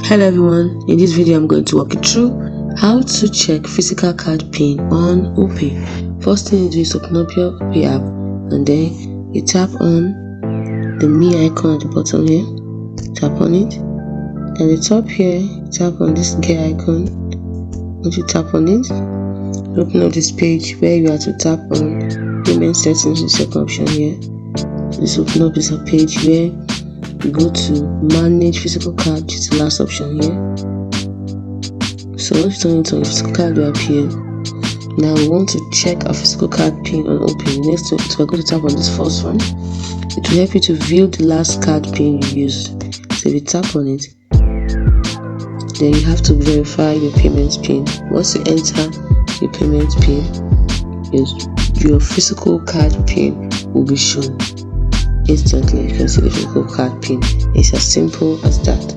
Hello everyone, in this video I'm going to walk you through how to check physical card pin on Opay. First thing you do is open up your Opay app and then you tap on the me icon at the bottom here, tap on it, and the top here, tap on this gear icon. Once you tap on it, open up this page where you have to tap on payment settings, the second option here. This open up this page where you go to manage physical card, which is the last option here. So once you turn it on, your physical card will appear. Now we want to check our physical card pin on Opay. Next, we're going to tap on this first one. It will help you to view the last card pin you used. So if you tap on it, then you have to verify your payment pin. Once you enter your payment pin, your physical card pin will be shown instantly. You can see the physical card pin. It's as simple as that.